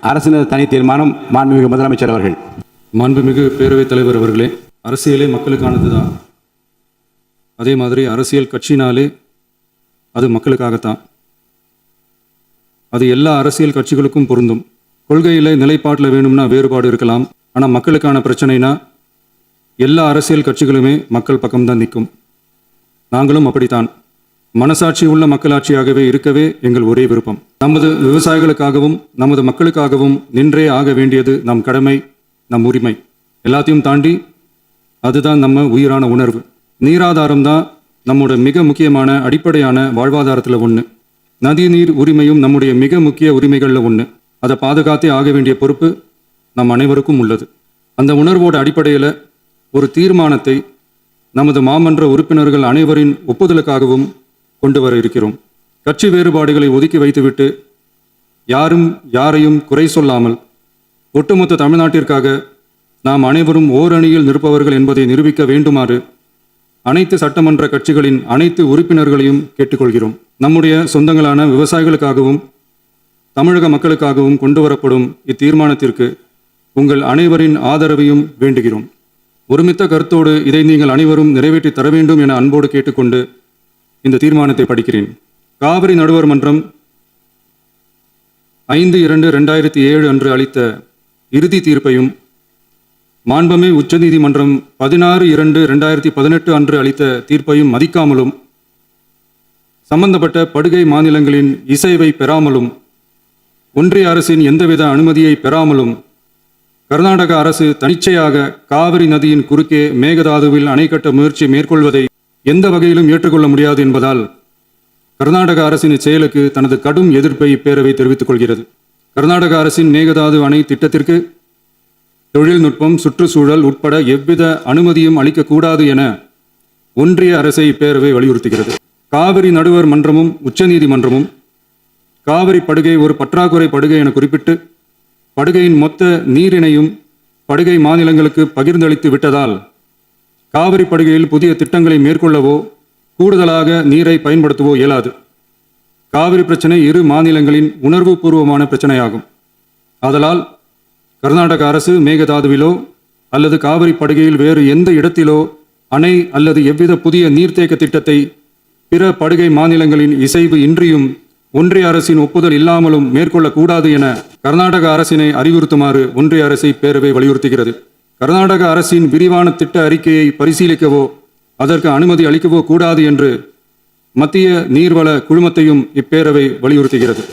அரசினர் தனி தீர்மானம். மாண்புமிகு முதலமைச்சர் அவர்கள். மாண்புமிகு பேரவைத் தலைவர் அவர்களே, அரசியலே மக்களுக்கானது தான். அதே மாதிரி அரசியல் கட்சினாலே அது மக்களுக்காகத்தான். அது எல்லா அரசியல் கட்சிகளுக்கும் பொருந்தும். கொள்கையில் நிலைப்பாட்டில் வேணும்னா வேறுபாடு இருக்கலாம். ஆனால் மக்களுக்கான பிரச்சனைனா எல்லா அரசியல் கட்சிகளுமே மக்கள் பக்கம்தான் நிற்கும். நாங்களும் அப்படித்தான். மனசாட்சி உள்ள மக்களாட்சியாகவே இருக்கவே எங்கள் ஒரே விருப்பம். நமது விவசாயிகளுக்காகவும் நமது மக்களுக்காகவும் நின்றே ஆக வேண்டியது நம் கடமை, நம் உரிமை. எல்லாத்தையும் தாண்டி அதுதான் நம்ம உயிரான உணர்வு. நீராதாரம் தான் நம்மோட மிக முக்கியமான அடிப்படையான வாழ்வாதாரத்தில் ஒன்று. நதி நீர் உரிமையும் நம்முடைய மிக முக்கிய உரிமைகளில் ஒன்று. அதை பாதுகாத்தே ஆக வேண்டிய பொறுப்பு நம் அனைவருக்கும் உள்ளது. அந்த உணர்வோட அடிப்படையில் ஒரு தீர்மானத்தை நமது மாமன்ற உறுப்பினர்கள் அனைவரின் ஒப்புதலுக்காகவும் கொண்டு வர இருக்கிறோம். கட்சி வேறுபாடுகளை ஒதுக்கி வைத்துவிட்டு யாரும் யாரையும் குறை சொல்லாமல் ஒட்டுமொத்த தமிழ்நாட்டிற்காக நாம் அனைவரும் ஓரணியில் நிற்பவர்கள் என்பதை நிரூபிக்க வேண்டுமாறு அனைத்து சட்டமன்ற கட்சிகளின் அனைத்து உறுப்பினர்களையும் கேட்டுக்கொள்கிறோம். நம்முடைய சொந்தங்களான விவசாயிகளுக்காகவும் தமிழக மக்களுக்காகவும் கொண்டு வரப்படும் இத்தீர்மானத்திற்கு உங்கள் அனைவரின் ஆதரவையும் வேண்டுகிறோம். ஒருமித்த கருத்தோடு இதை நீங்கள் அனைவரும் நிறைவேற்றி தர வேண்டும் என அன்போடு கேட்டுக்கொண்டு இந்த தீர்மானத்தை படிக்கிறேன். காவிரி நடுவர் மன்றம் 5/2/2007 அன்று அளித்த இறுதி தீர்ப்பையும் மாண்புமிகு உச்சநீதிமன்றம் 16/2/2018 அன்று அளித்த தீர்ப்பையும் மதிக்காமலும் சம்பந்தப்பட்ட படுகை மாநிலங்களின் இசைவை பெறாமலும் ஒன்றிய அரசின் எந்தவித அனுமதியை பெறாமலும் கர்நாடக அரசு தனிச்சையாக காவிரி நதியின் குறுக்கே மேகதாதுவில் அணை கட்ட முயற்சி மேற்கொள்வதை எந்த வகையிலும் ஏற்றுக்கொள்ள முடியாது என்பதால் கர்நாடக அரசின் செயலுக்கு தனது கடும் எதிர்ப்பை இப்பேரவை தெரிவித்துக் கொள்கிறது. கர்நாடக அரசின் மேகதாது அணை திட்டத்திற்கு தொழில்நுட்பம், சுற்றுச்சூழல் உட்பட எவ்வித அனுமதியும் அளிக்கக்கூடாது என ஒன்றிய அரசை இப்பேரவை வலியுறுத்துகிறது. காவிரி நடுவர் மன்றமும் உச்சநீதிமன்றமும் காவிரி படுகை ஒரு பற்றாக்குறை படுகை என குறிப்பிட்டு படுகையின் மொத்த நீரினையும் படுகை மாநிலங்களுக்கு பகிர்ந்தளித்து விட்டதால் காவிரி படுகையில் புதிய திட்டங்களை மேற்கொள்ளவோ கூடுதலாக நீரை பயன்படுத்தவோ இயலாது. காவிரி பிரச்சனை இரு மாநிலங்களின் உணர்வு பூர்வமான பிரச்சனையாகும். ஆதலால் கர்நாடக அரசு மேகதாதுவிலோ அல்லது காவிரி படுகையில் வேறு எந்த இடத்திலோ அணை அல்லது எவ்வித புதிய நீர்த்தேக்க திட்டத்தை பிற படுகை மாநிலங்களின் இசைவு இன்றியும் ஒன்றிய அரசின் ஒப்புதல் இல்லாமலும் மேற்கொள்ளக்கூடாது என கர்நாடக அரசினை அறிவுறுத்துமாறு ஒன்றிய அரசை பேரவை வலியுறுத்துகிறது. கர்நாடக அரசின் விரிவான திட்ட அறிக்கையை பரிசீலிக்கவோ அதற்கு அனுமதி அளிக்கவோ கூடாது என்று மத்திய நீர்வள குழுமத்தையும் இப்பேரவை வலியுறுத்துகிறது.